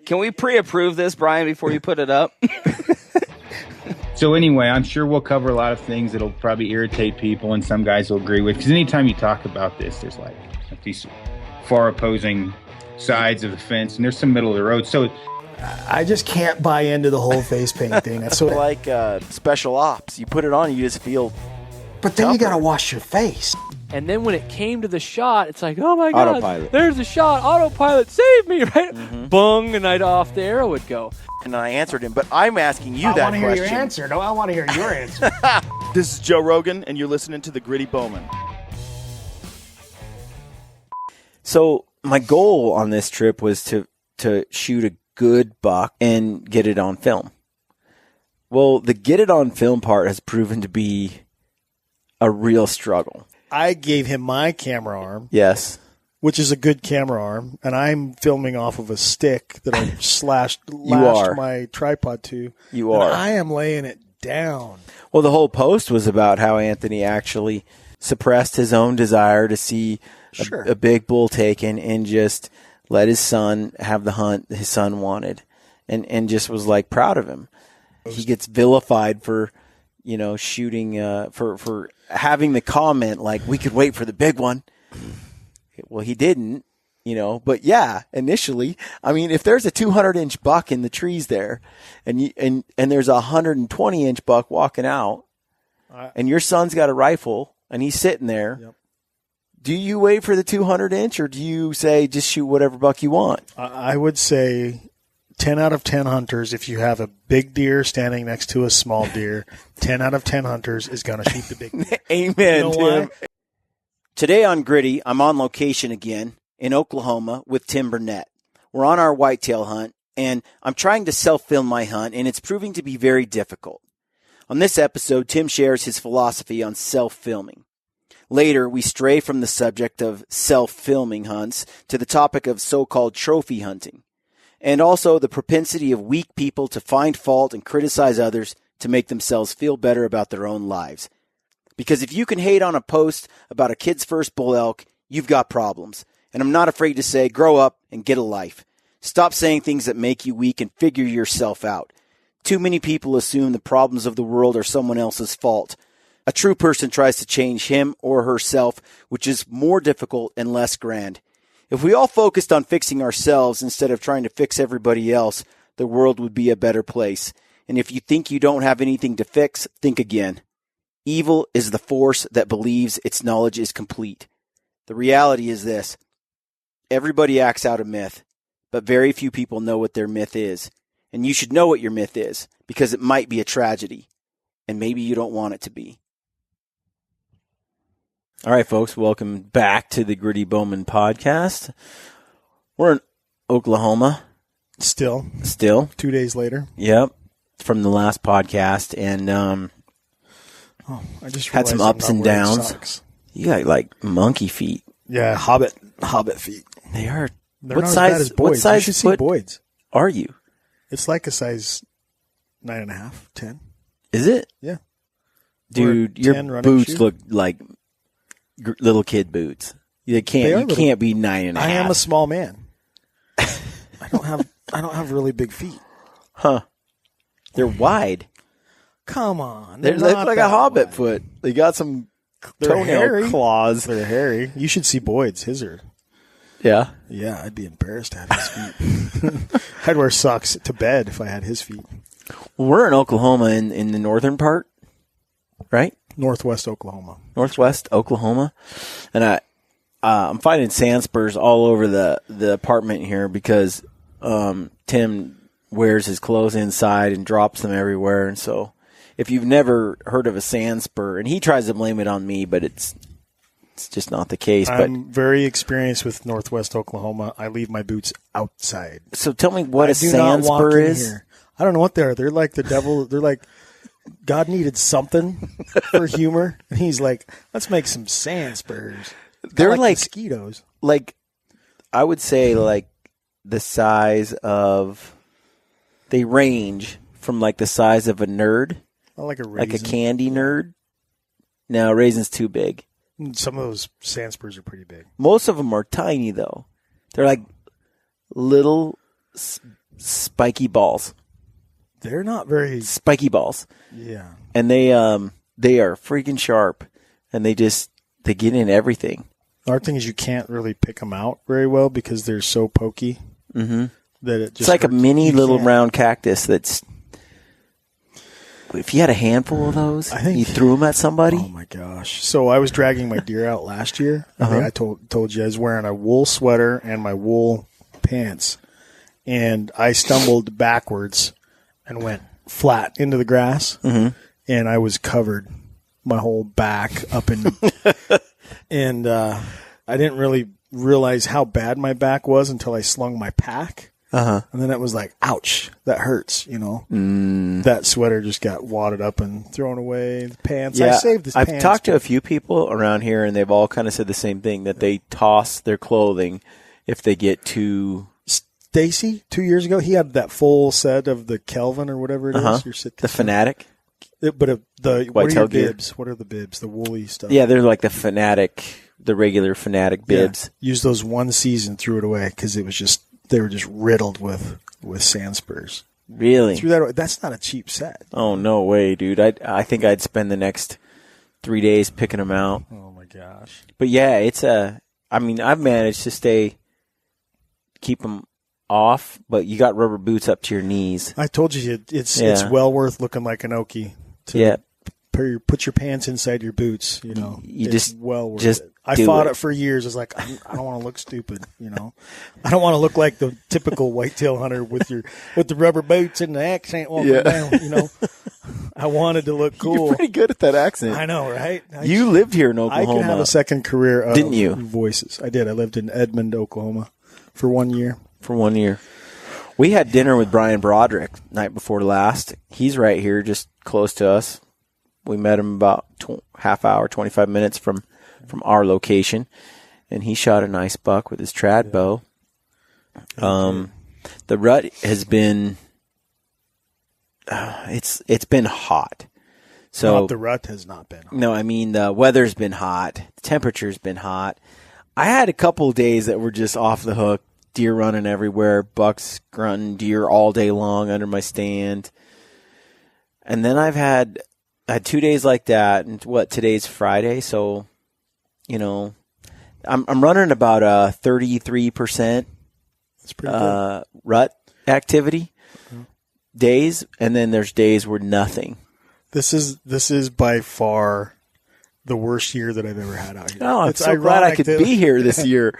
Can we pre-approve this, Brian, before you put it up? So anyway, I'm sure we'll cover a lot of things that'll probably irritate people, and some guys will agree with. Because anytime you talk about this, there's like these far opposing sides of the fence, and there's some middle of the road. So I just can't buy into the whole face paint thing. That's so like special ops. You put it on, you just feel. But then you got to wash your face. And then when it came to the shot, it's like, oh my God, Autopilot. There's the shot. Autopilot, save me, right? Bung, and off the arrow would go. And I answered him, but I'm asking you that question. I want to hear your answer. No, I want to hear your answer. This is Joe Rogan, and you're listening to The Gritty Bowman. So my goal on this trip was to shoot a good buck and get it on film. Well, the get it on film part has proven to be a real struggle. I gave him my camera arm. Yes. Which is a good camera arm, and I'm filming off of a stick that I lashed my tripod to. You are. And I am laying it down. Well, the whole post was about how Anthony actually suppressed his own desire to see a big bull taken and just let his son have the hunt his son wanted, and just was like proud of him. He gets vilified for, shooting, for having the comment like, we could wait for the big one. Well, he didn't, but yeah, initially, I mean, if there's a 200-inch buck in the trees there and there's a 120-inch buck walking out and your son's got a rifle and he's sitting there, do you wait for the 200-inch or do you say just shoot whatever buck you want? I would say 10 out of 10 hunters, if you have a big deer standing next to a small deer, 10 out of 10 hunters is going to shoot the big deer. Amen, Tim. Today on Gritty, I'm on location again in Oklahoma with Tim Burnett. We're on our whitetail hunt, and I'm trying to self-film my hunt, and it's proving to be very difficult. On this episode, Tim shares his philosophy on self-filming. Later, we stray from the subject of self-filming hunts to the topic of so-called trophy hunting, and also the propensity of weak people to find fault and criticize others to make themselves feel better about their own lives. Because if you can hate on a post about a kid's first bull elk, you've got problems. And I'm not afraid to say, grow up and get a life. Stop saying things that make you weak and figure yourself out. Too many people assume the problems of the world are someone else's fault. A true person tries to change him or herself, which is more difficult and less grand. If we all focused on fixing ourselves instead of trying to fix everybody else, the world would be a better place. And if you think you don't have anything to fix, think again. Evil is the force that believes its knowledge is complete. The reality is this. Everybody acts out a myth, but very few people know what their myth is. And you should know what your myth is, because it might be a tragedy, and maybe you don't want it to be. All right, folks, welcome back to the Gritty Bowman podcast. We're in Oklahoma. Still. 2 days later. Yep, from the last podcast, and I just had some ups and downs. Socks. You got like monkey feet. Yeah, hobbit feet. They are. They're what not size? as bad as Boyd's. What size you should see foot Boyd's. Are you? It's like a size 9.5, 10. Is it? Yeah. Dude, your boots look like little kid boots. You can't be 9.5. I am a small man. I don't have really big feet. Huh? They're wide. Come on. They look like a hobbit foot. They got some toenail claws. They're hairy. You should see Boyd's. His are. Yeah? Yeah, I'd be embarrassed to have his feet. I'd wear socks to bed if I had his feet. Well, we're in Oklahoma in the northern part, right? Northwest Oklahoma. Northwest Oklahoma. And I'm finding sand spurs all over the apartment here because Tim wears his clothes inside and drops them everywhere. And so if you've never heard of a sand spur, and he tries to blame it on me, but it's just not the case. I'm very experienced with Northwest Oklahoma. I leave my boots outside. So tell me what a sand spur is. Here. I don't know what they are. They're like the devil. They're like God needed something for humor, and he's like, let's make some sand spurs. They're like mosquitoes. Like I would say, like the size of. They range from like the size of a nerd, like a candy nerd. No, raisin's too big. Some of those sand spurs are pretty big. Most of them are tiny though. They're like little spiky balls. They're not very Spiky balls. Yeah. And they are freaking sharp, and they get in everything. Our thing is you can't really pick them out very well because they're so pokey that it just It's like a hurts. mini You little can't- round cactus that's. If you had a handful of those, I think- you threw them at somebody. Oh my gosh! So I was dragging my deer out last year. I think I told you I was wearing a wool sweater and my wool pants, and I stumbled backwards and went flat into the grass, and I was covered, my whole back up in, and I didn't really realize how bad my back was until I slung my pack. And then it was like, ouch, that hurts, That sweater just got wadded up and thrown away. The pants, I saved the pants. I've talked to a few people around here, and they've all kind of said the same thing, that they toss their clothing if they get too... Stacy, 2 years ago, he had that full set of the Kelvin or whatever it is. The Fanatic. But the what are Whitetail your gear. bibs? What are the bibs? The woolly stuff. Yeah, they're like the Fanatic, the regular Fanatic bibs. Yeah. Used those one season, threw it away because it was just... They were just riddled with sand spurs. Really? Threw that away. That's not a cheap set. Oh, no way, dude. I think I'd spend the next 3 days picking them out. Oh my gosh. But yeah, I've managed to keep them off, but you got rubber boots up to your knees. I told you it's well worth looking like an Okie. Put your pants inside your boots. It's well worth it. I fought it for years. It's like I don't want to look stupid. I don't want to look like the typical whitetail hunter with the rubber boots and the accent walking down. I wanted to look cool. You're pretty good at that accent. I know, right? You lived here in I Oklahoma. can have a second career of Didn't you? voices. I did. I lived in Edmond, Oklahoma for 1 year. For 1 year. We had dinner with Brian Broderick night before last. He's right here, just close to us. We met him about half hour, 25 minutes from our location, and he shot a nice buck with his trad bow. The rut has been it's been hot. So the rut has not been hot. No, I mean the weather's been hot. The temperature's been hot. I had a couple of days that were just off the hook. Deer running everywhere, bucks grunting, deer all day long under my stand. And then I had 2 days like that, and today's Friday, so I'm running about 33% It's pretty good. rut activity days, and then there's days where nothing. This is by far the worst year that I've ever had out here. Oh, I'm It's so glad I ironic could that- be here this year.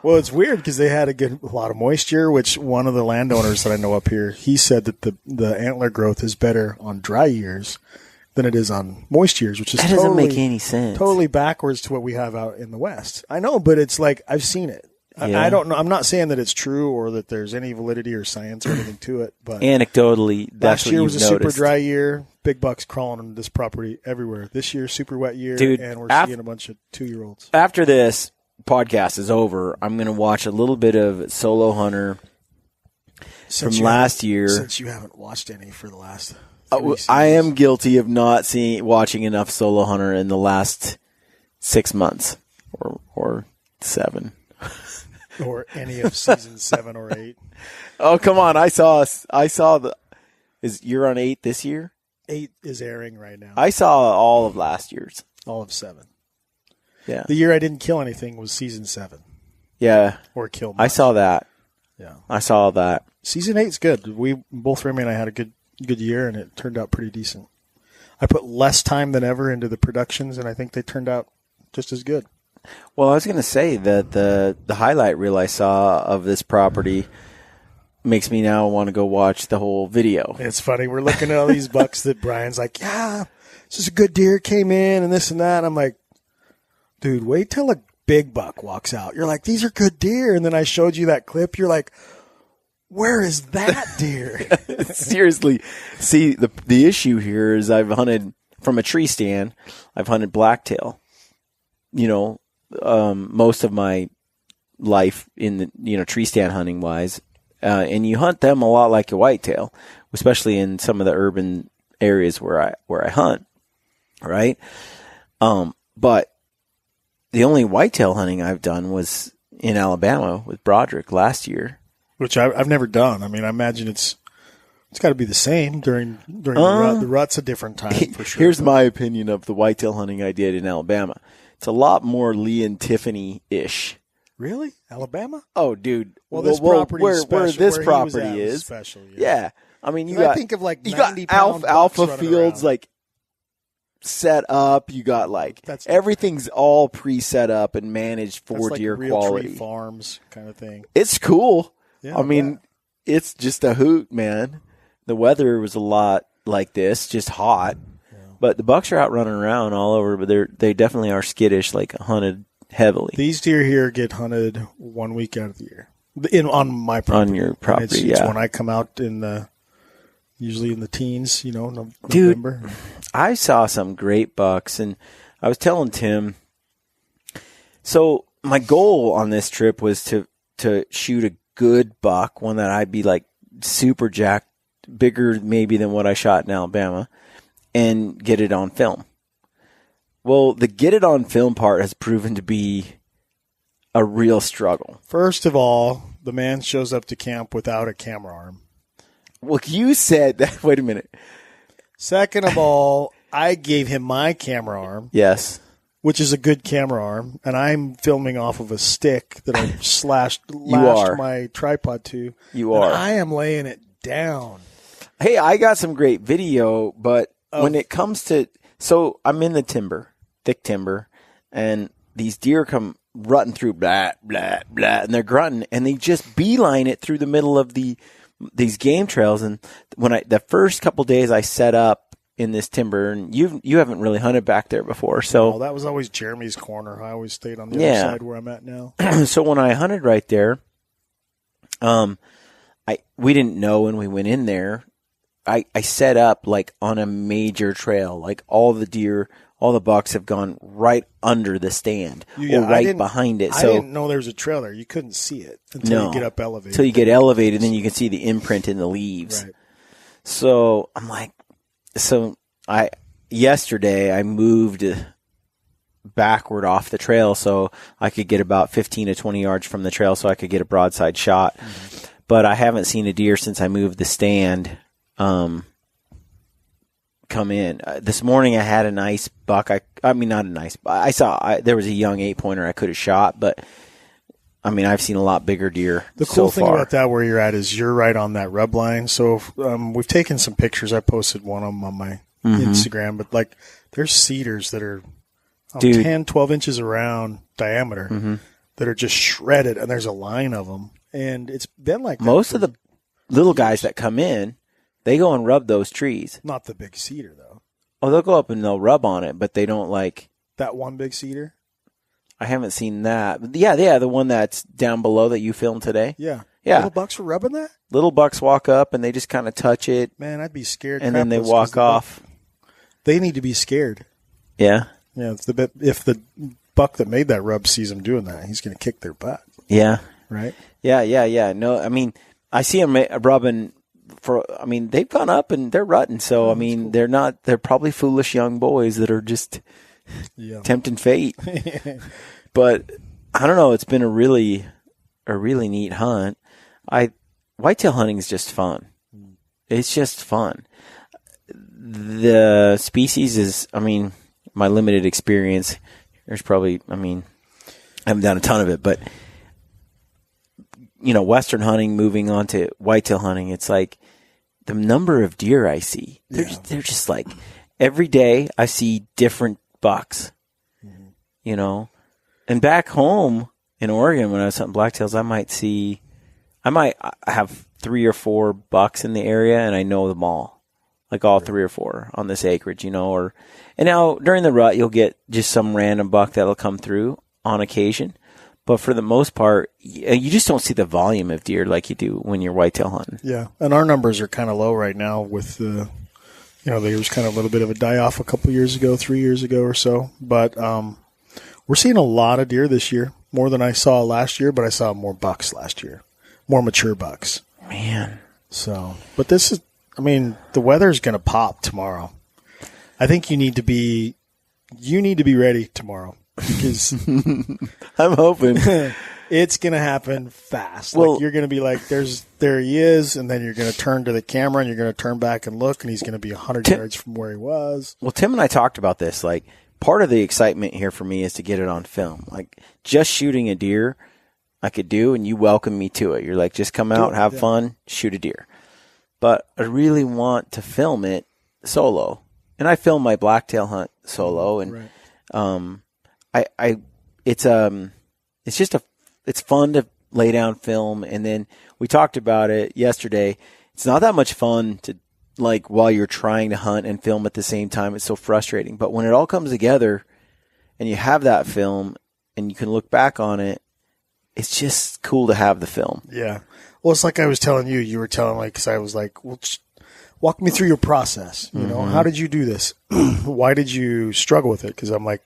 Well, it's weird because they had a lot of moisture, which one of the landowners that I know up here, he said that the antler growth is better on dry years than it is on moist years, which is That doesn't make any sense. totally backwards to what we have out in the West. I know, but it's like I've seen it. Yeah. I don't know. I'm not saying that it's true or that there's any validity or science or anything to it, but Anecdotally, that's last year what was you've a noticed. super dry year. Big bucks crawling on this property everywhere. This year, super wet year, Dude, and we're seeing a bunch of 2-year-olds. After this podcast is over, I'm going to watch a little bit of Solo Hunter from last year. Since you haven't watched any for the last I am guilty of not watching enough Solo Hunter in the last 6 months or 7. or any of season 7 or 8. Oh, come on. I saw you're on 8 this year? 8 is airing right now. I saw all of last year's. All of 7. Yeah. The year I didn't kill anything was season 7. Yeah. Or kill much. I saw that. Yeah. I saw that. Season 8's good. Both Remy and I had a good year, and it turned out pretty decent. I put less time than ever into the productions, and I think they turned out just as good. Well, I was going to say that the highlight reel I saw of this property makes me now want to go watch the whole video. It's funny. We're looking at all these bucks that Brian's like, yeah, this is a good deer came in and this and that. And I'm like, dude, wait till a big buck walks out. You're like, these are good deer. And then I showed you that clip. You're like, where is that deer? Seriously. See, the issue here is I've hunted from a tree stand. I've hunted blacktail, most of my life in the, tree stand hunting wise. And you hunt them a lot like a whitetail, especially in some of the urban areas where I hunt. Right. But the only whitetail hunting I've done was in Alabama with Broderick last year. which I've never done. I mean, I imagine it's got to be the same during the rut. The rut's a different time for sure. Here's my opinion of the whitetail hunting I did in Alabama. It's a lot more Lee and Tiffany-ish. Really? Alabama? Oh, dude. Well, this property is special. Where this Where he was property at was is special. Yeah. I mean, you I got think of like you got 90-pound alpha bucks fields around. like set up. You got like That's everything's all pre-set up and managed for That's like deer real quality. tree farms kind of thing. It's cool. Yeah, I mean, it's just a hoot, man. The weather was a lot like this, just hot. Yeah. But the bucks are out running around all over, but they definitely are skittish, like hunted heavily. These deer here get hunted 1 week out of the year. On my property. On your property, it's when I come out usually in the teens, November. Dude, I saw some great bucks, and I was telling Tim. So my goal on this trip was to shoot a good buck, one that I'd be like super jacked, bigger maybe than what I shot in Alabama, and get it on film. Well, the get it on film part has proven to be a real struggle. First of all, the man shows up to camp without a camera arm. Well, you said that. Wait a minute. Second of all, I gave him my camera arm. Yes. Which is a good camera arm, and I'm filming off of a stick that I lashed my tripod to. You are. And I am laying it down. Hey, I got some great video, but when it comes to – so I'm in the timber, thick timber, and these deer come rutting through, blah, blah, blah, and they're grunting, and they just beeline it through the middle of these game trails. And when the first couple days I set up in this timber, and you haven't really hunted back there before, so that was always Jeremy's corner. I always stayed on the other side where I'm at now. So when I hunted right there, we didn't know when we went in there. I set up like on a major trail, like all the bucks have gone right under the stand or right behind it. I didn't know there was a trail there. You couldn't see it until you get up elevated. Until you get elevated, then you can see the imprint in the leaves. Right. So I'm like, yesterday I moved backward off the trail so I could get about 15 to 20 yards from the trail so I could get a broadside shot. Mm-hmm. But I haven't seen a deer since I moved the stand come in. This morning I had a nice buck. I mean, not a nice, there was a young 8-pointer I could have shot, but I mean, I've seen a lot bigger deer. The cool thing about that where you're at is you're right on that rub line. So we've taken some pictures. I posted one of them on my Instagram, but like there's cedars that are 10, 12 inches around diameter that are just shredded, and there's a line of them. And it's been like that. Most of the little guys that come in, they go and rub those trees. Not the big cedar, though. Oh, they'll go up and they'll rub on it, but they don't like... That one big cedar? I haven't seen that. But yeah, the one that's down below that you filmed today. Yeah. Yeah. Little bucks were rubbing that? Little bucks walk up and they just kind of touch it. Man, I'd be scared. And then they walk off. They need to be scared. Yeah? Yeah, if the buck that made that rub sees them doing that, he's going to kick their butt. Yeah. Right? Yeah. No, I mean, I see them rubbing they've gone up and they're rutting. So, I mean, cool. They're probably foolish young boys that are just tempting fate. But I don't know. It's been a really neat hunt. Whitetail hunting is just fun. It's just fun. The species is, I mean, my limited experience, there's probably, I mean, I haven't done a ton of it, but Western hunting, moving on to whitetail hunting, it's like the number of deer I see. They're just like every day I see different bucks, And back home in Oregon, when I was hunting blacktails, I might have 3 or 4 bucks in the area, and I know them all, like all 3 or 4 on this acreage, and now during the rut, you'll get just some random buck that'll come through on occasion. But for the most part, you just don't see the volume of deer like you do when you're whitetail hunting. Yeah, and our numbers are kind of low right now with there was kind of a little bit of a die-off a couple years ago, 3 years ago or so. But we're seeing a lot of deer this year, more than I saw last year, but I saw more bucks last year, more mature bucks. Man. So, but the weather's going to pop tomorrow. I think you need to be ready tomorrow. Because I'm hoping It's going to happen fast. Well- like you're going to be like, there he is, and then you're going to turn to the camera and you're going to turn back and look, and he's going to be 100 yards from where he was. Well, Tim and I talked about this. Like, part of the excitement here for me is to get it on film. Like, just shooting a deer, I could do, and you welcome me to it. You're like, just come out, have fun, shoot a deer. But I really want to film it solo, and I film my blacktail hunt solo, and it's fun to lay down film. And then we talked about it yesterday. It's not that much fun to, like, while you're trying to hunt and film at the same time. It's so frustrating. But when it all comes together and you have that film and you can look back on it, it's just cool to have the film. Yeah. Well, it's like I was telling you. You were telling, like, because I was like, well, just walk me through your process. You know, how did you do this? Why did you struggle with it? Because I'm like,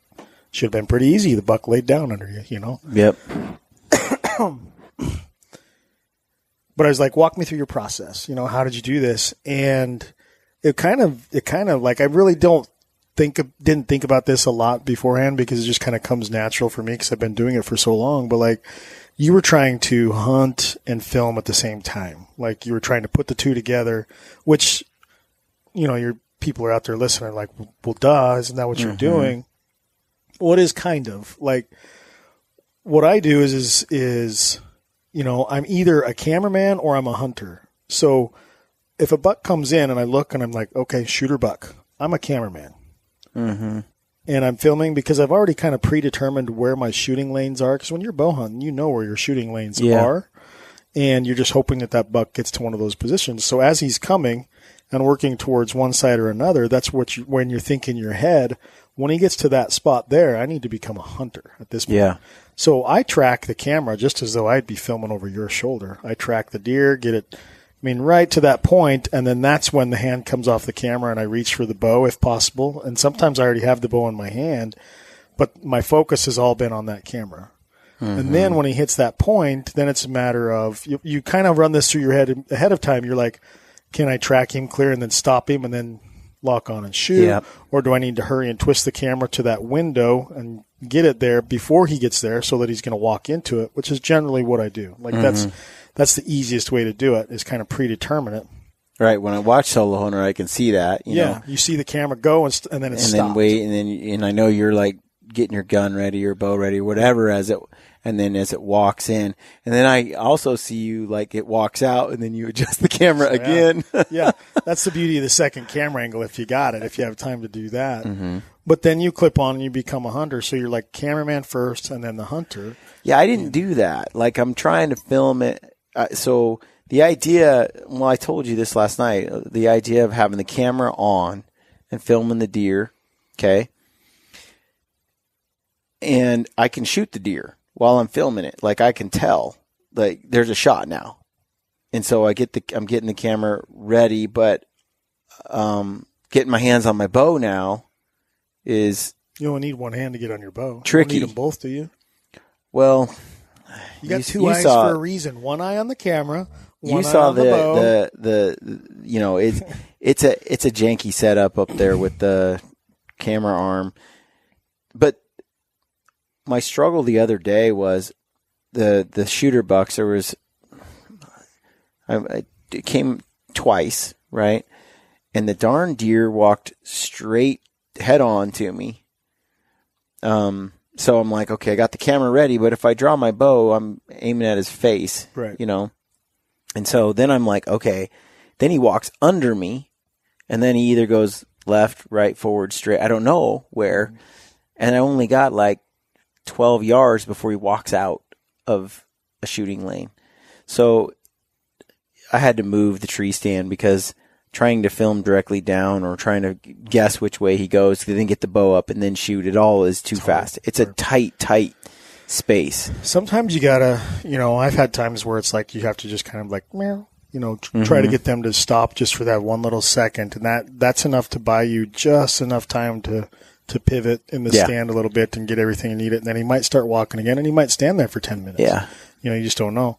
should have been pretty easy. The buck laid down under you, you know? Yep. But I was like, walk me through your process. You know, how did you do this? And it kind of like, I really didn't think about this a lot beforehand, because it just kind of comes natural for me because I've been doing it for so long. But like, you were trying to hunt and film at the same time. Like, you were trying to put the two together, which, you know, your people are out there listening like, well, duh, isn't that what you're doing? Well, it is kind of. Like, what I do is, you know, I'm either a cameraman or I'm a hunter. So if a buck comes in and I look and I'm like, okay, shooter buck, I'm a cameraman. And I'm filming because I've already kind of predetermined where my shooting lanes are. Because when you're bow hunting, you know where your shooting lanes are. And you're just hoping that that buck gets to one of those positions. So as he's coming and working towards one side or another, that's what when you're thinking in your head, when he gets to that spot there, I need to become a hunter at this point. Yeah. So I track the camera just as though I'd be filming over your shoulder. I track the deer, get it, right to that point, and then that's when the hand comes off the camera and I reach for the bow if possible. And sometimes I already have the bow in my hand, but my focus has all been on that camera. And then when he hits that point, then it's a matter of, you kind of run this through your head ahead of time. You're like, can I track him clear and then stop him and then lock on and shoot? Yep. Or do I need to hurry and twist the camera to that window and get it there before he gets there so that he's going to walk into it, which is generally what I do. Like that's the easiest way to do it, is kind of predetermine it. Right. When I watch Solo Hunter, I can see that. You know? You see the camera go and then it stops. And then wait, and I know you're like getting your gun ready, your bow ready, whatever, as it walks in. And then I also see you, like, it walks out and then you adjust the camera again. Yeah. That's the beauty of the second camera angle, if you got it, if you have time to do that. But then you clip on and you become a hunter. So you're like cameraman first and then the hunter. Yeah, I didn't do that. Like, I'm trying to film it. So the idea, well, I told you this last night, the idea of having the camera on and filming the deer, okay? And I can shoot the deer while I'm filming it. Like, I can tell, like, there's a shot now. And so I'm getting the camera ready, but getting my hands on my bow now is... You only need one hand to get on your bow. Tricky. You don't need them both, do you? Well... You got two eyes for a reason. One eye on the camera, one eye on the bow. You know, it's a janky setup up there with the camera arm. But my struggle the other day was the shooter bucks. There was it came twice, right? And the darn deer walked straight head on to me. So I'm like, okay, I got the camera ready, but if I draw my bow, I'm aiming at his face, right? You know? And so then I'm like, okay, then he walks under me, and then he either goes left, right, forward, straight. I don't know where. And I only got like 12 yards before he walks out of a shooting lane. So I had to move the tree stand because trying to film directly down or trying to guess which way he goes, then get the bow up and then shoot, it all is too fast. It's a tight space. Sometimes you gotta, I've had times where it's like you have to just kind of like, try to get them to stop just for that one little second. And that's enough to buy you just enough time to pivot in the stand a little bit and get everything you need it. And then he might start walking again and he might stand there for 10 minutes. Yeah. You just don't know.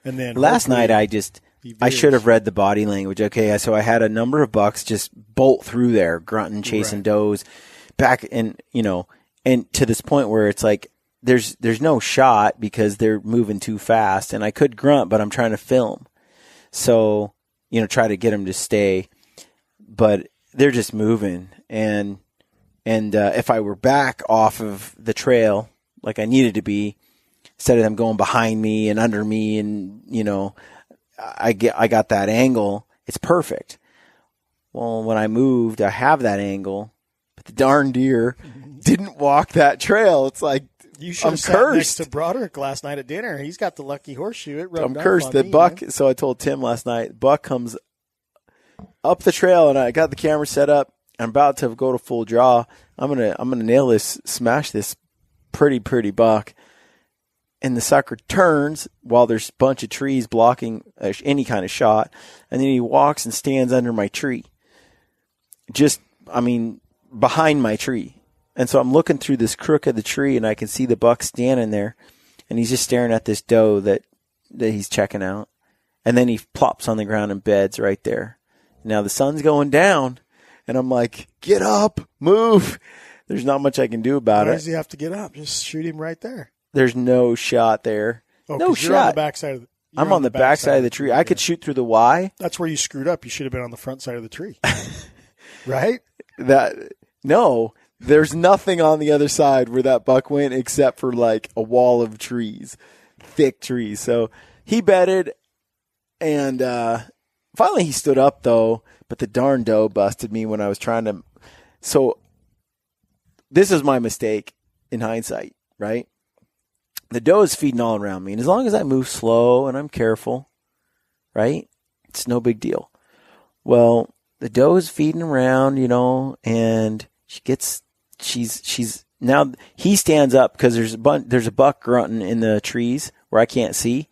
And then last night I should have read the body language. Okay, so I had a number of bucks just bolt through there, grunting, chasing does back, and and to this point where it's like there's no shot because they're moving too fast, and I could grunt, but I'm trying to film. So, try to get them to stay, but they're just moving. And if I were back off of the trail like I needed to be, instead of them going behind me and under me, and I got that angle, it's perfect. Well, when I moved, I have that angle, but the darn deer didn't walk that trail. It's like, you should have sat next to Broderick last night at dinner. He's got the lucky horseshoe. It rubbed I'm cursed. The buck. Man. So I told Tim last night. Buck comes up the trail, and I got the camera set up. I'm about to go to full draw. I'm gonna nail this, smash this pretty buck. And the sucker turns while there's a bunch of trees blocking any kind of shot, and then he walks and stands under my tree. Behind my tree. And so I'm looking through this crook of the tree, and I can see the buck standing there, and he's just staring at this doe that he's checking out. And then he plops on the ground and beds right there. Now the sun's going down, and I'm like, get up, move. There's not much I can do about it. Why does he have to get up? Just shoot him right there. There's no shot there. Oh, no shot. You're on the backside of the, I'm on the backside of the tree. I could shoot through the Y. That's where you screwed up. You should have been on the front side of the tree. Right? No. There's nothing on the other side where that buck went except for like a wall of trees, thick trees. So he bedded, and finally he stood up though, but the darn doe busted me when I was trying to. So this is my mistake in hindsight, right? The doe is feeding all around me, and as long as I move slow and I'm careful, right, it's no big deal. Well, the doe is feeding around, and she's now he stands up because there's a buck grunting in the trees where I can't see,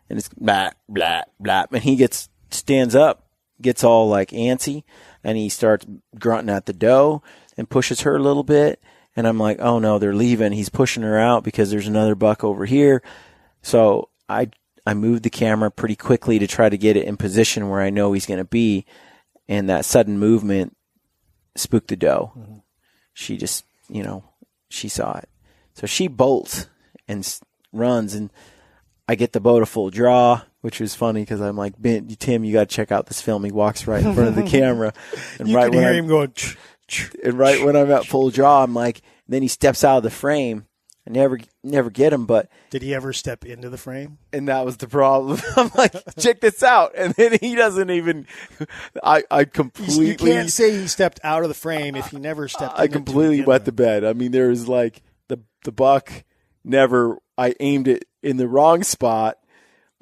and it's blah blah blah, and he stands up, gets all like antsy, and he starts grunting at the doe and pushes her a little bit, and I'm like, oh no, they're leaving. He's pushing her out because there's another buck over here. So I moved the camera pretty quickly to try to get it in position where I know he's going to be, and that sudden movement spooked the doe. Mm-hmm. She just, she saw it. So she bolts and runs, and I get the bow to full draw, which was funny because I'm like, Tim, you got to check out this film. He walks right in front of the camera. And you can hear him going, and right when I'm at full draw, I'm like, then he steps out of the frame. I never get him, but did he ever step into the frame? And that was the problem. I'm like, check this out, and then he doesn't even. I completely. You can't say he stepped out of the frame if he never stepped. I completely wet the bed. I mean, there was like the buck never. I aimed it in the wrong spot.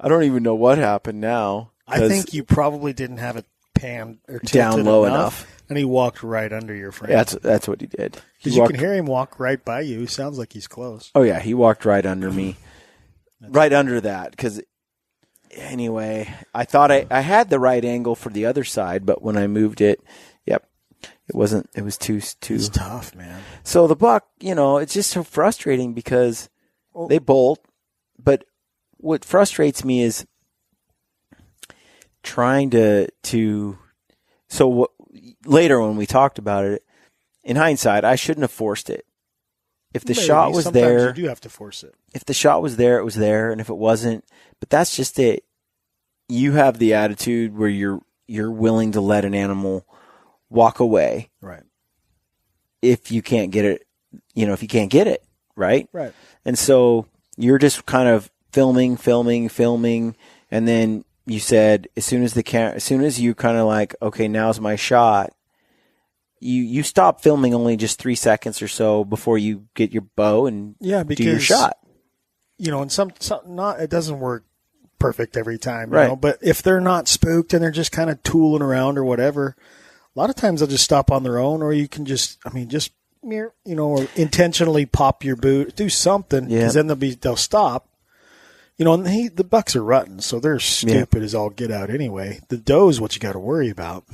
I don't even know what happened now. I think you probably didn't have it panned or down low enough. And he walked right under your frame. That's what he did. Because you can hear him walk right by you. He sounds like he's close. Oh, yeah. He walked right under me. Right under that. Because, anyway, I thought I had the right angle for the other side, but when I moved it, it wasn't. It was too. It's tough, man. So the buck, it's just so frustrating because they bolt. But what frustrates me is trying to so what. Later when we talked about it, in hindsight, I shouldn't have forced it. If the shot was there, sometimes you do have to force it. If the shot was there, it was there, and if it wasn't, but that's just it. You have the attitude where you're willing to let an animal walk away, right? If you can't get it, if you can't get it, right? Right. And so you're just kind of filming, and then you said as soon as you kind of like, okay, now's my shot. You stop filming only just 3 seconds or so before you get your bow and do your shot. And some not it doesn't work perfect every time, right? But if they're not spooked and they're just kind of tooling around or whatever, a lot of times they'll just stop on their own, or you can just or intentionally pop your boot, do something, because then they'll stop. And the bucks are rutting, so they're stupid as all get out anyway. The doe is what you got to worry about.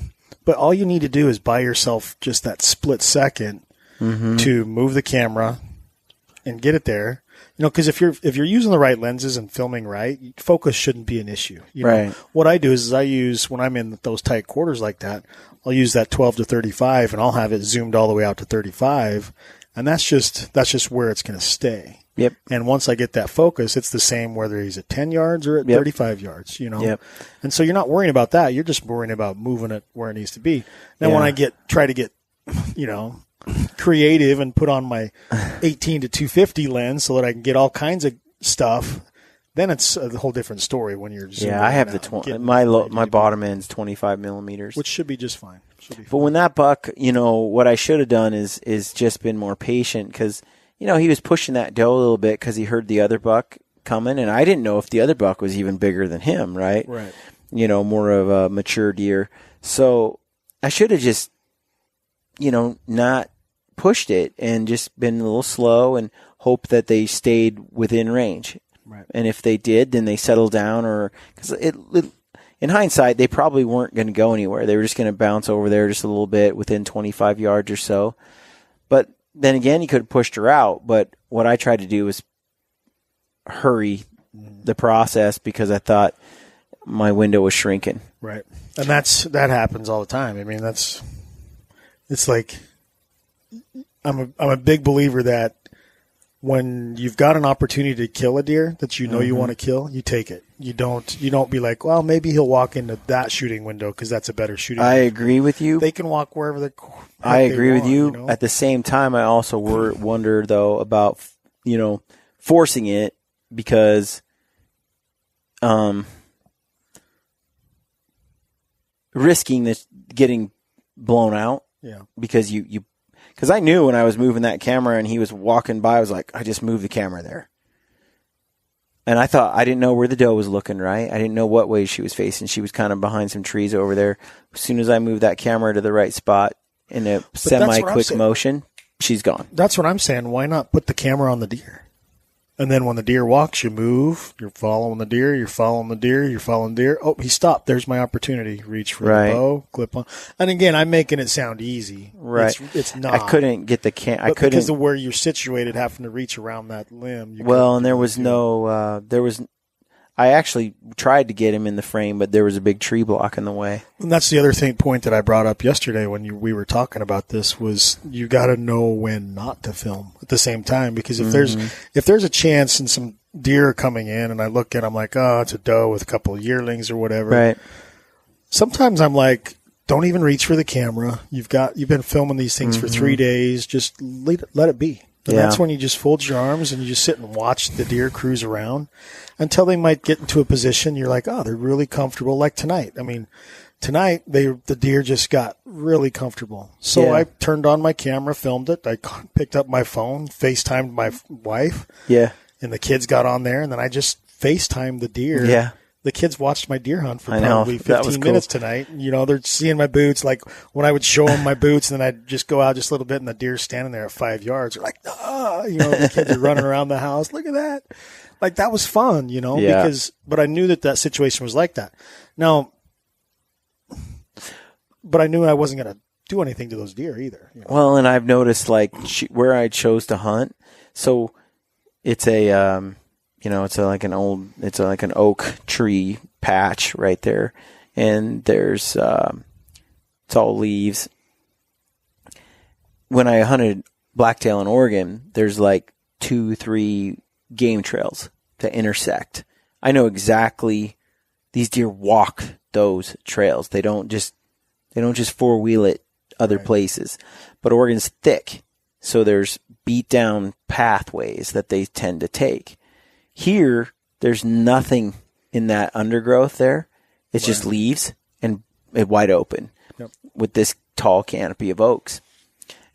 But all you need to do is buy yourself just that split second to move the camera and get it there. Because if you're using the right lenses and filming right, focus shouldn't be an issue. Right. What I do is I use, when I'm in those tight quarters like that, I'll use that 12 to 35, and I'll have it zoomed all the way out to 35, and that's just where it's going to stay. Yep. And once I get that focus, it's the same whether he's at 10 yards or at 35 yards, Yep. And so you're not worrying about that. You're just worrying about moving it where it needs to be. Now, when I try to get, creative and put on my 18 to 250 lens so that I can get all kinds of stuff, then it's a whole different story when you're zooming I have out my bottom end's 25 millimeters, which should be just fine. But when that buck, what I should have done is just been more patient because, he was pushing that doe a little bit because he heard the other buck coming, and I didn't know if the other buck was even bigger than him, right? Right. More of a mature deer. So I should have just, not pushed it and just been a little slow and hope that they stayed within range. Right. And if they did, then they settled down because in hindsight, they probably weren't going to go anywhere. They were just going to bounce over there just a little bit within 25 yards or so. But then again, he could have pushed her out. But what I tried to do was hurry the process because I thought my window was shrinking. Right. And that happens all the time. I mean, it's like I'm a big believer that when you've got an opportunity to kill a deer that you want to kill, you take it. You don't be like, well, maybe he'll walk into that shooting window because that's a better shooting window. I agree with you. They can walk wherever they I agree with you. At the same time, I also wonder, though, about, forcing it because risking this getting blown out. Yeah. Because because I knew when I was moving that camera and he was walking by, I was like, I just moved the camera there. And I didn't know where the doe was looking, right? I didn't know what way she was facing. She was kind of behind some trees over there. As soon as I moved that camera to the right spot in a semi-quick motion, she's gone. That's what I'm saying. Why not put the camera on the deer? And then when the deer walks, you move. You're following the deer. You're following the deer. You're following the deer. Oh, he stopped. There's my opportunity. Reach for the bow, clip on. And again, I'm making it sound easy. Right. It's not. I couldn't get the because of where you're situated, having to reach around that limb. And there was I actually tried to get him in the frame, but there was a big tree block in the way. And that's the other point that I brought up yesterday when we were talking about this was you got to know when not to film at the same time because if there's a chance and some deer are coming in and I look at them like, oh, it's a doe with a couple of yearlings or whatever. Right. Sometimes I'm like, don't even reach for the camera. You've been filming these things for 3 days. Just let it be. And that's when you just fold your arms and you just sit and watch the deer cruise around until they might get into a position you're like, oh, they're really comfortable. Like tonight. I mean, tonight the deer just got really comfortable. So I turned on my camera, filmed it. I picked up my phone, FaceTimed my wife. Yeah. And the kids got on there, and then I just FaceTimed the deer. Yeah. The kids watched my deer hunt for probably 15 minutes tonight. They're seeing my boots. Like when I would show them my boots, and then I'd just go out just a little bit, and the deer's standing there at 5 yards. They're like, the kids are running around the house. Look at that. Like that was fun, but I knew that situation was like that. Now, but I knew I wasn't going to do anything to those deer either. Well, and I've noticed like where I chose to hunt. So it's it's like an oak tree patch right there. And there's, it's all leaves. When I hunted blacktail in Oregon, there's like 2-3 game trails that intersect. I know exactly these deer walk those trails. They don't just four-wheel it other places. But Oregon's thick. So there's beat down pathways that they tend to take. Here, there's nothing in that undergrowth there. It's just leaves and wide open with this tall canopy of oaks.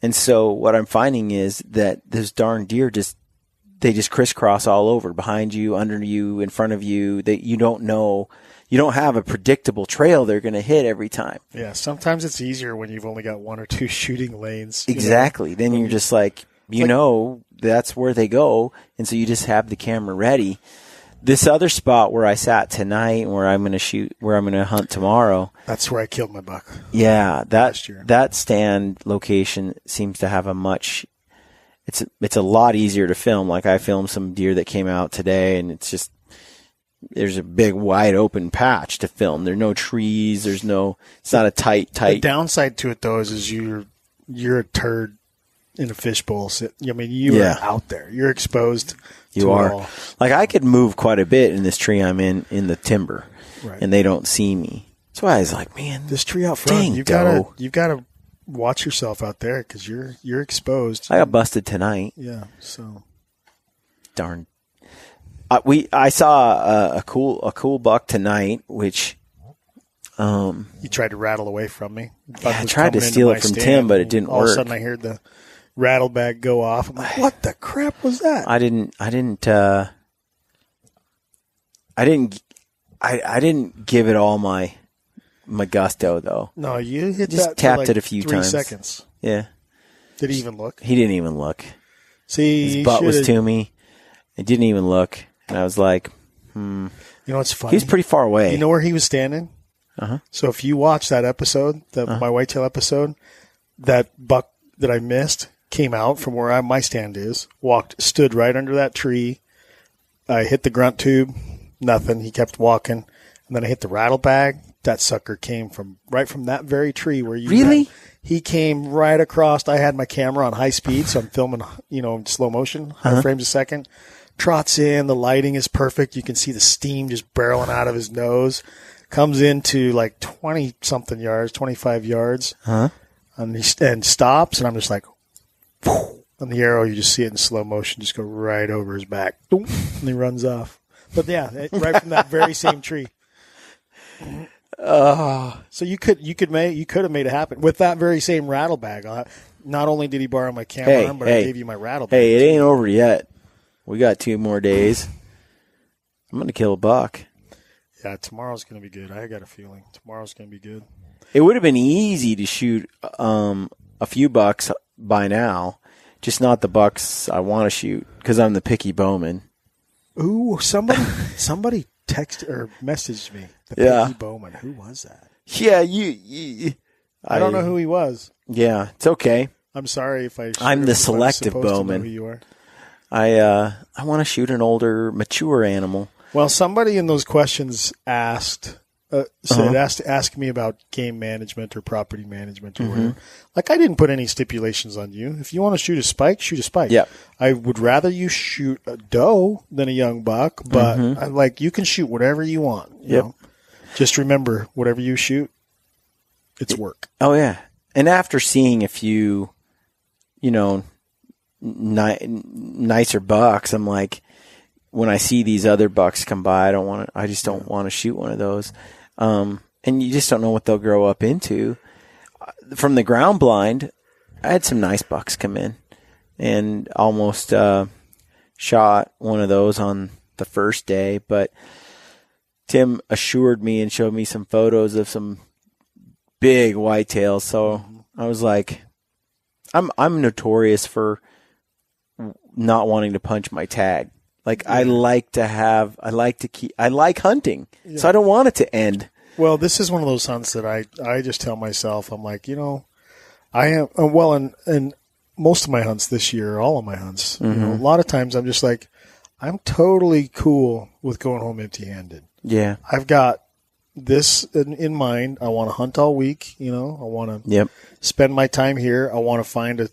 And so what I'm finding is that those darn deer they just crisscross all over, behind you, under you, in front of you. That you don't know. You don't have a predictable trail they're going to hit every time. Yeah, sometimes it's easier when you've only got 1 or 2 shooting lanes. Exactly. Then you're just like, that's where they go, and so you just have the camera ready. This other spot where I sat tonight, where I'm going to hunt tomorrow. That's where I killed my buck. Yeah, last year. That stand location seems to have it's a lot easier to film. Like I filmed some deer that came out today, and there's a big wide open patch to film. There's no trees. It's not a tight. The downside to it though is you're a turd in a fishbowl. I mean, you are out there. You're exposed. You are. Like, I could move quite a bit in this tree I'm in the timber, and they don't see me. That's why I was like, man, this tree out front, you've got to watch yourself out there because you're exposed. I got busted tonight. Yeah, so darn. I saw a cool buck tonight, which he tried to rattle away from me. I tried to steal it from Tim, but it didn't work. All of a sudden, I heard the rattle bag go off. I'm like, what the crap was that? I didn't give it all my gusto though. No, you hit just that tapped for like it a few 3 times. seconds. Yeah. Did he even look? He didn't even look. See, his butt was to me. It didn't even look, and I was like, You know what's funny? He was pretty far away. You know where he was standing? So if you watch that episode, my whitetail episode, that buck that I missed came out from where my stand is, stood right under that tree. I hit the grunt tube, nothing. He kept walking, and then I hit the rattle bag. That sucker came from that very tree where you really. He came right across. I had my camera on high speed, so I'm filming, in slow motion, 100 frames a second. Trots in, the lighting is perfect. You can see the steam just barreling out of his nose. Comes into like 20-something yards, 25 yards, and stops, and I'm just like, on the arrow, you just see it in slow motion, just go right over his back, and he runs off. But yeah, right from that very same tree. So you could have made it happen with that very same rattle bag. Not only did he borrow my camera, but I gave you my rattle bag. Hey, it ain't over yet. We got 2 more days. I'm gonna kill a buck. Yeah, tomorrow's going to be good. I got a feeling tomorrow's going to be good. It would have been easy to shoot a few bucks by now, just not the bucks I want to shoot because I'm the picky bowman. Ooh, somebody texted or messaged me. The picky bowman. Who was that? Yeah, I don't know who he was. Yeah, it's okay. I'm sorry if I. I'm the selective bowman. Who you are. I want to shoot an older, mature animal. Well, somebody in those questions asked me about game management or property management or whatever. Like, I didn't put any stipulations on you. If you want to shoot a spike, shoot a spike. Yep. I would rather you shoot a doe than a young buck, but I'm like, you can shoot whatever you want. You know? Just remember, whatever you shoot, it's work. Oh, yeah. And after seeing a few, nicer bucks, I'm like, when I see these other bucks come by, I just don't want to shoot one of those. And you just don't know what they'll grow up into. From the ground blind, I had some nice bucks come in and almost shot one of those on the first day. But Tim assured me and showed me some photos of some big whitetails. So I was like, I'm notorious for not wanting to punch my tag. Like, I like hunting, so I don't want it to end. Well, this is one of those hunts that I just tell myself, I'm like, I am, well, and most of my hunts this year, all of my hunts, a lot of times I'm just like, I'm totally cool with going home empty-handed. Yeah. I've got this in mind. I want to hunt all week, I want to spend my time here. I want to find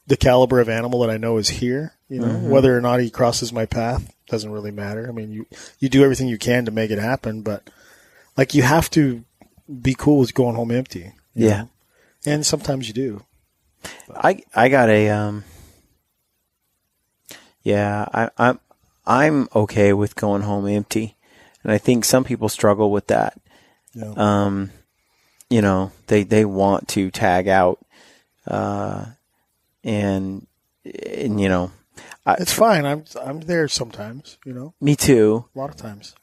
the caliber of animal that I know is here. Whether or not he crosses my path doesn't really matter. I mean, you do everything you can to make it happen, but like, you have to be cool with going home empty. You know? And sometimes you do. I got a I'm okay with going home empty, and I think some people struggle with that. Yeah. They want to tag out, and it's fine. I'm there sometimes, Me too. A lot of times.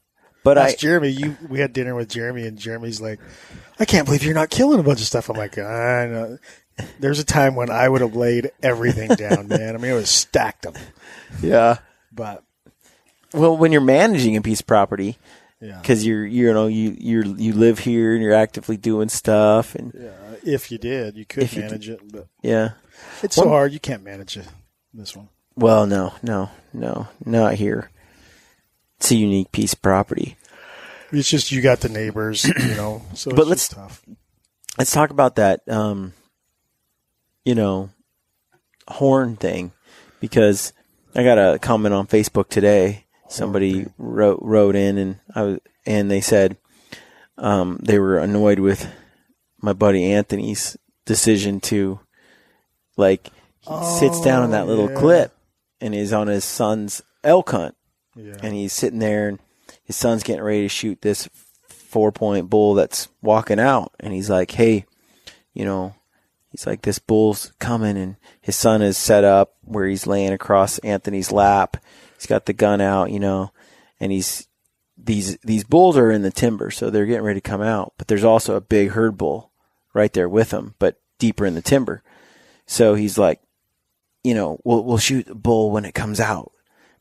But Jeremy, we had dinner with Jeremy, and Jeremy's like, I can't believe you're not killing a bunch of stuff. I'm like, I know. There's a time when I would have laid everything down, man. I mean, I would have stacked them. Yeah. But when you're managing a piece of property, because you live here and you're actively doing stuff, and if you did, you could manage it, but it's so hard. You can't manage it. This one. Well, no, not here. It's a unique piece of property. It's just you got the neighbors, so but it's just tough. Let's talk about that horn thing, because I got a comment on Facebook today. Somebody wrote in, and they said they were annoyed with my buddy Anthony's decision to, like, he sits down in that little clip and is on his son's elk hunt, and he's sitting there, and his son's getting ready to shoot this 4-point bull that's walking out, and he's like, hey, he's like, this bull's coming, and his son is set up where he's laying across Anthony's lap. He's got the gun out, and these bulls are in the timber, so they're getting ready to come out. But there's also a big herd bull right there with them, but deeper in the timber. So he's like, we'll shoot the bull when it comes out,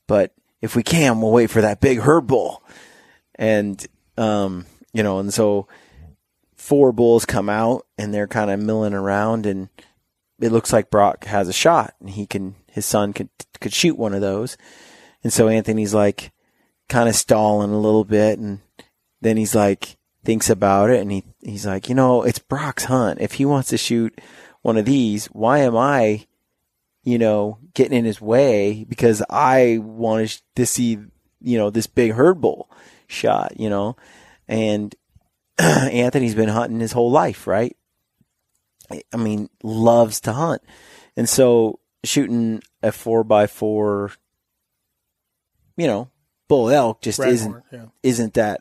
but if we can, we'll wait for that big herd bull. And and so 4 bulls come out, and they're kind of milling around, and it looks like Brock has a shot, and his son could shoot one of those. And so Anthony's like kind of stalling a little bit, and then he's like, thinks about it, and he's like, it's Brock's hunt. If he wants to shoot one of these, why am I, getting in his way? Because I want to see, this big herd bull shot, and Anthony's been hunting his whole life, right? I mean, loves to hunt. And so shooting a 4x4, bull elk just isn't that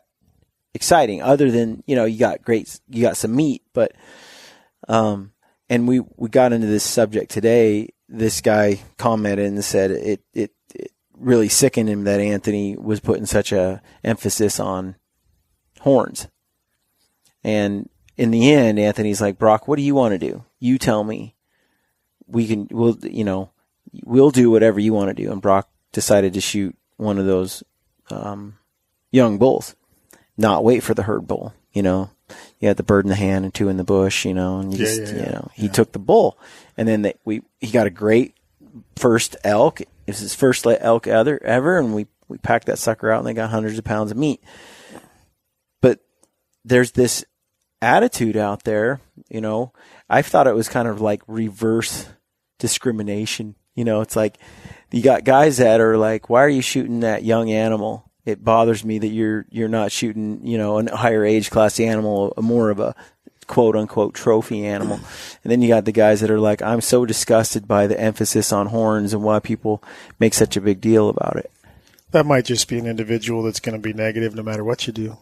exciting, other than, you got some meat. But, and we got into this subject today. This guy commented and said it really sickened him that Anthony was putting such a emphasis on horns. And in the end, Anthony's like, Brock, what do you want to do? You tell me. We'll do whatever you want to do. And Brock decided to shoot one of those young bulls, not wait for the herd bull. You had the bird in the hand and 2 in the bush, and he took the bull. And then he got a great first elk. It was his first elk ever, and we packed that sucker out, and they got hundreds of pounds of meat. But there's this attitude out there, I thought it was kind of like reverse discrimination. It's like you got guys that are like, why are you shooting that young animal? It bothers me that you're not shooting, a higher age class animal, more of a quote unquote trophy animal. And then you got the guys that are like, I'm so disgusted by the emphasis on horns and why people make such a big deal about it. That might just be an individual that's going to be negative no matter what you do,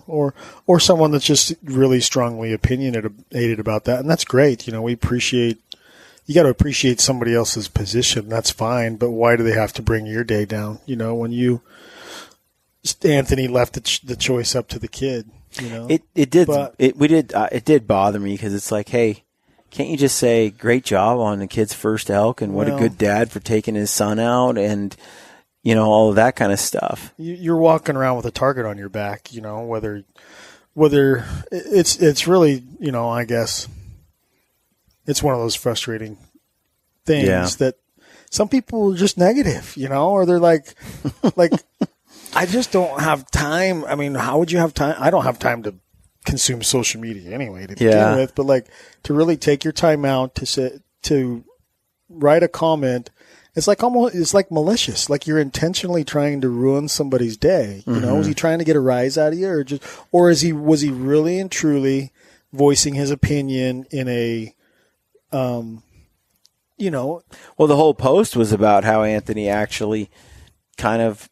or someone that's just really strongly opinionated about that. And that's great. You got to appreciate somebody else's position. That's fine. But why do they have to bring your day down? When Anthony left the choice up to the kid, It did bother me, because it's like, hey, can't you just say great job on the kid's first elk, and what a good dad for taking his son out, and all of that kind of stuff. You're walking around with a target on your back, whether it's really, I guess it's one of those frustrating things that some people are just negative, or they're like I just don't have time. I mean, how would you have time? I don't have time to consume social media anyway to begin with, but to really take your time out to write a comment, it's like malicious. Like you're intentionally trying to ruin somebody's day. Was he trying to get a rise out of you, or was he really and truly voicing his opinion in a, Well, the whole post was about how Anthony actually kind of,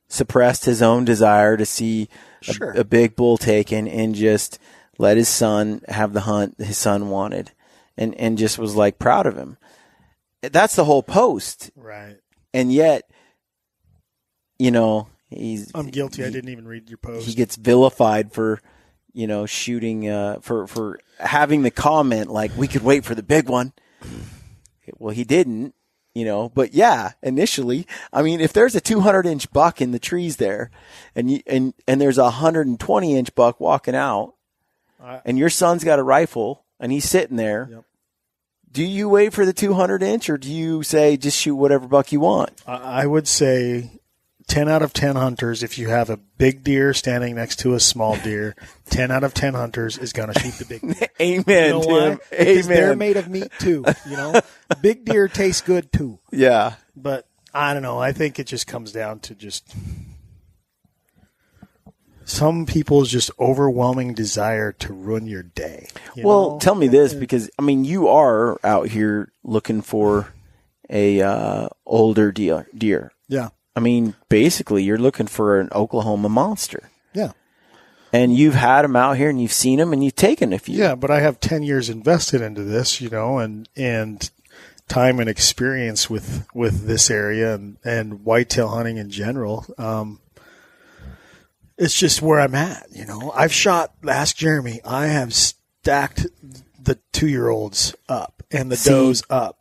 suppressed his own desire to see a big bull taken, and just let his son have the hunt his son wanted, and just was like proud of him. That's the whole post. Right. And yet, I'm guilty. I didn't even read your post. He gets vilified for, shooting, for having the comment like, we could wait for the big one. Well, he didn't. But initially, I mean, if there's a 200-inch buck in the trees there, and there's a 120-inch buck walking out, and your son's got a rifle and he's sitting there, do you wait for the 200-inch, or do you say just shoot whatever buck you want? I would say 10 out of 10 hunters, if you have a big deer standing next to a small deer, 10 out of 10 hunters is going to shoot the big deer. Amen, You know why? Tim. Because Amen. they're made of meat too. Big deer taste good too. Yeah. But I don't know. I think it just comes down to just some people's just overwhelming desire to ruin your day. You Well, know? tell me this, because I mean, you are out here looking for a older deer. Yeah. I mean, basically, you're looking for an Oklahoma monster. Yeah. And you've had them out here, and you've seen them, and you've taken a few. Yeah, but I have 10 years invested into this, and time and experience with this area and whitetail hunting in general. It's just where I'm at, I've shot, ask Jeremy, I have stacked the 2-year-olds up and the does up.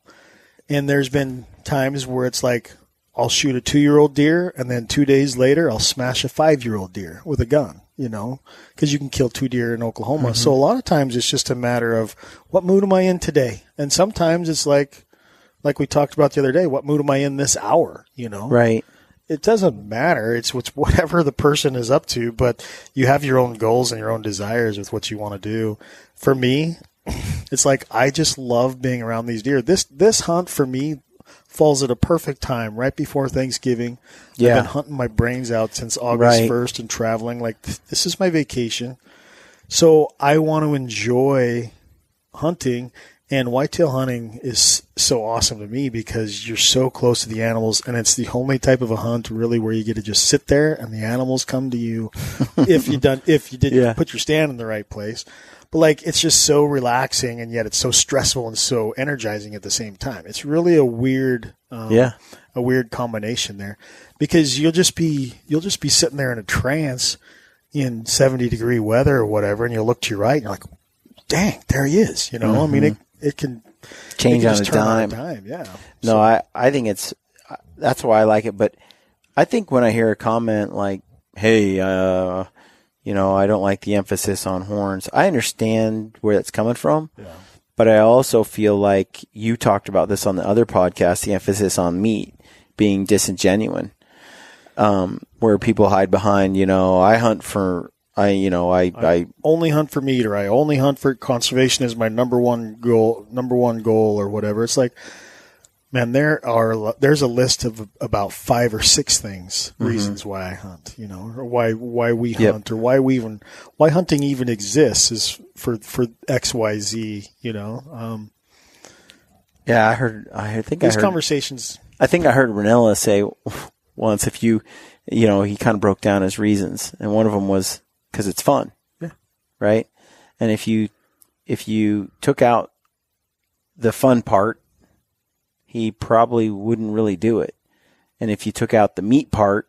And there's been times where it's like, I'll shoot a 2-year-old deer, and then 2 days later, I'll smash a 5-year-old deer with a gun, because you can kill 2 deer in Oklahoma. Mm-hmm. So a lot of times it's just a matter of what mood am I in today? And sometimes it's like we talked about the other day, what mood am I in this hour, Right. It doesn't matter. It's whatever the person is up to, but you have your own goals and your own desires with what you want to do. For me, it's like I just love being around these deer. This hunt for me falls at a perfect time, right before Thanksgiving. Yeah. I've been hunting my brains out since August 1st and traveling. Like, this is my vacation. So I want to enjoy hunting, and whitetail hunting is so awesome to me because you're so close to the animals, and it's the only type of a hunt really where you get to just sit there and the animals come to you if you did put your stand in the right place. But like, it's just so relaxing, and yet it's so stressful and so energizing at the same time. It's really a weird combination there, because you'll just be sitting there in a trance in 70-degree weather or whatever, and you'll look to your right and you're like, dang, there he is. Mm-hmm. I mean, it can change on a turn dime. On a dime. Yeah. No, so. I think that's why I like it. But I think when I hear a comment like, hey, I don't like the emphasis on horns, I understand where that's coming from. Yeah. But I also feel like you talked about this on the other podcast, the emphasis on meat being disingenuous, where people hide behind, I hunt for, I only hunt for meat, or I only hunt for conservation is my number one goal or whatever. It's like, man, there's a list of about 5 or 6 things, reasons why I hunt, or why we hunt, or why hunting even exists is for XYZ, Yeah, I think conversations. I think I heard Ranella say once, if he kind of broke down his reasons, and one of them was because it's fun. Yeah. Right. And if you took out the fun part, he probably wouldn't really do it. And if you took out the meat part,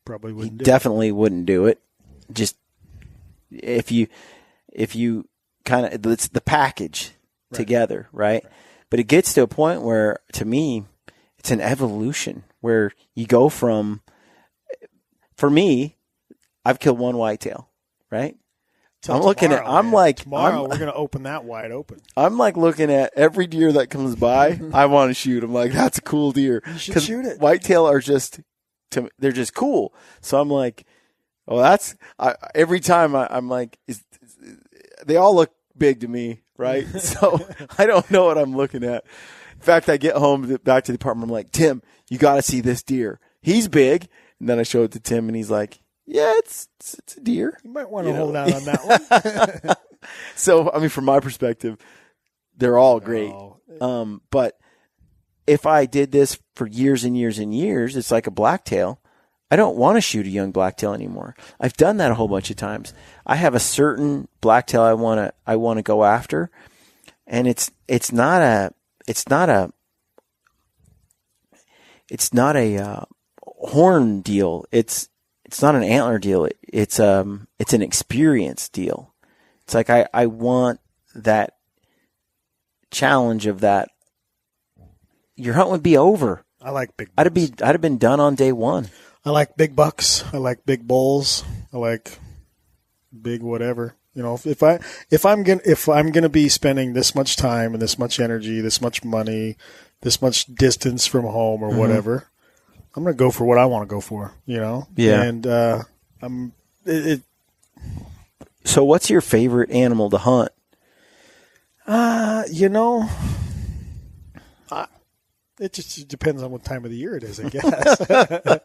he definitely wouldn't do it. Just if you kind of, it's the package together, right? But it gets to a point where, to me, it's an evolution where you go from, for me, I've killed 1 whitetail, right? Tomorrow we're going to open that wide open. I'm like looking at every deer that comes by. I want to shoot. I'm like, that's a cool deer. You should shoot it. Whitetail are they're just cool. So I'm like, every time I'm like, they all look big to me, right? So I don't know what I'm looking at. In fact, I get home back to the apartment. I'm like, Tim, you got to see this deer. He's big. And then I show it to Tim, and he's like, yeah, it's a deer. You might want to hold out on that one. So, I mean, from my perspective, they're all great. But if I did this for years and years and years, it's like a blacktail. I don't want to shoot a young blacktail anymore. I've done that a whole bunch of times. I have a certain blacktail I want to go after, and it's not a horn deal. It's not an antler deal. It's an experience deal. It's like I want that challenge of that. Your hunt would be over. I like big bucks. I'd have been done on day 1. I like big bucks. I like big bulls. I like big whatever. If I'm gonna be spending this much time and this much energy, this much money, this much distance from home or whatever, going to go for what I want to go for, you know? Yeah. And So what's your favorite animal to hunt? you know, it just depends on what time of the year it is, I guess.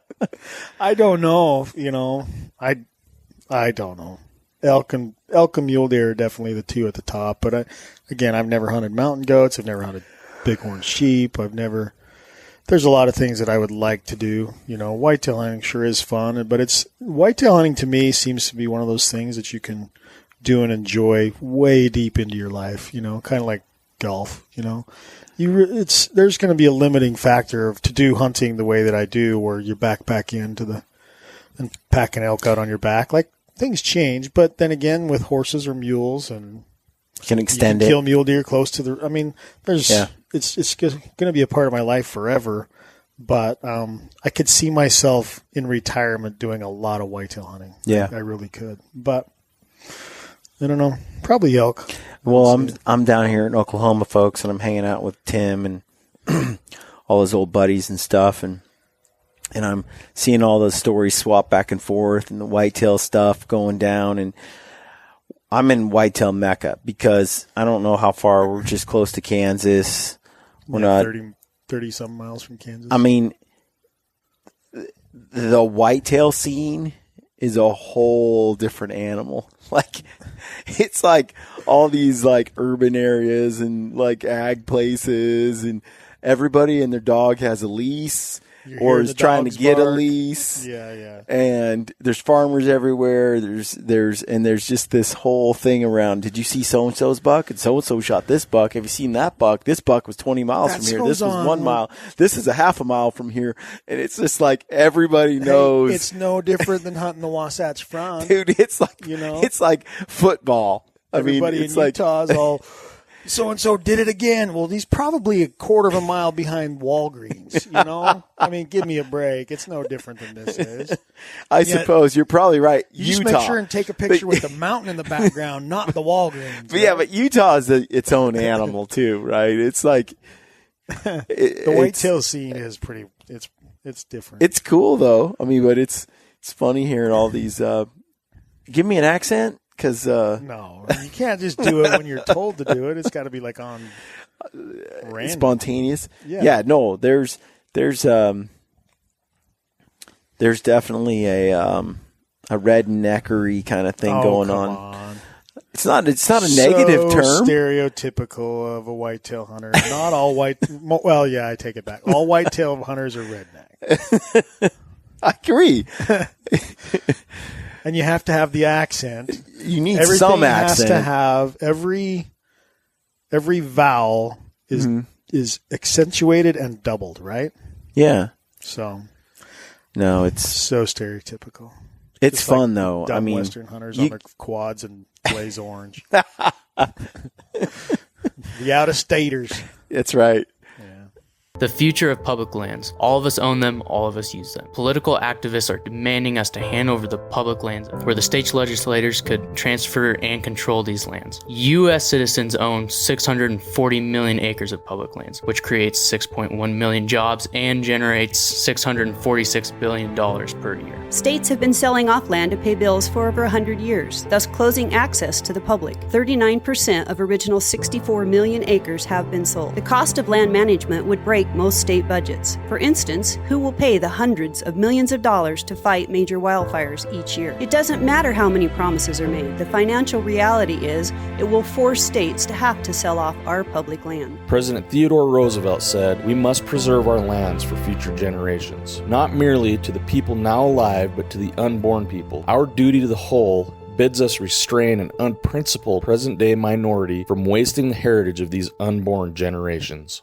I don't know, you know. I don't know. Elk and mule deer are definitely the two at the top. But I've never hunted mountain goats. I've never hunted bighorn sheep. There's a lot of things that I would like to do. You know, whitetail hunting sure is fun, but whitetail hunting to me seems to be one of those things that you can do and enjoy way deep into your life. You know, kind of like golf. You know, there's going to be a limiting factor to do hunting the way that I do, where you backpack and pack an elk out on your back. Like, things change, but then again, with horses or mules, and you can extend kill mule deer close to the. I mean, it's going to be a part of my life forever. But I could see myself in retirement doing a lot of whitetail hunting. Yeah, I really could. But I don't know, probably elk. Well, I'm down here in Oklahoma, folks, and I'm hanging out with Tim and all his old buddies and stuff, and I'm seeing all those stories swap back and forth and the whitetail stuff going down. And I'm in whitetail Mecca because I don't know how far. We're just close to Kansas. We're not 30-some miles from Kansas. I mean, the whitetail scene is a whole different animal. Like, it's like all these like urban areas and like ag places, and everybody and their dog has a lease or is trying to get a lease. Yeah. And there's farmers everywhere. There's just this whole thing around. Did you see so-and-so's buck? And so-and-so shot this buck. Have you seen that buck? This buck was 20 miles from here. This was 1 mile. This is a half a mile from here. And it's just like everybody knows. It's no different than hunting the Wasatch Front. Dude, it's like, you know, it's like football. Everybody it's in Utah's all, so-and-so did it again. Well, he's probably a quarter of a mile behind Walgreens, you know? I mean, give me a break. It's no different than this is. I suppose you're probably right. You just make sure and take a picture with the mountain in the background, not the Walgreens. But yeah, but Utah is its own animal too, right? It's like the whitetail scene is pretty. It's different. It's cool though. I mean, but it's funny hearing all these. Give me an accent. Because no, you can't just do it when you're told to do it. It's got to be like on random. Spontaneous. Yeah. No, there's definitely a redneckery kind of thing going on. It's not a negative term. Stereotypical of a whitetail hunter. Not all white. Well, yeah, I take it back. All whitetail hunters are redneck. I agree. And you have to have the accent. You need some accent. Everything has to have every vowel is accentuated and doubled, right? Yeah. So no, it's so stereotypical. It's just fun like though. Dumb I mean, Western hunters on their quads and blaze orange. The out-of-staters. That's right. The future of public lands. All of us own them, all of us use them. Political activists are demanding us to hand over the public lands where the state's legislators could transfer and control these lands. U.S. citizens own 640 million acres of public lands, which creates 6.1 million jobs and generates $646 billion per year. States have been selling off land to pay bills for over 100 years, thus closing access to the public. 39% of original 64 million acres have been sold. The cost of land management would break most state budgets. For instance, who will pay the hundreds of millions of dollars to fight major wildfires each year? It doesn't matter how many promises are made. The financial reality is it will force states to have to sell off our public land. President Theodore Roosevelt said, "We must preserve our lands for future generations, not merely to the people now alive, but to the unborn people. Our duty to the whole bids us restrain an unprincipled present-day minority from wasting the heritage of these unborn generations."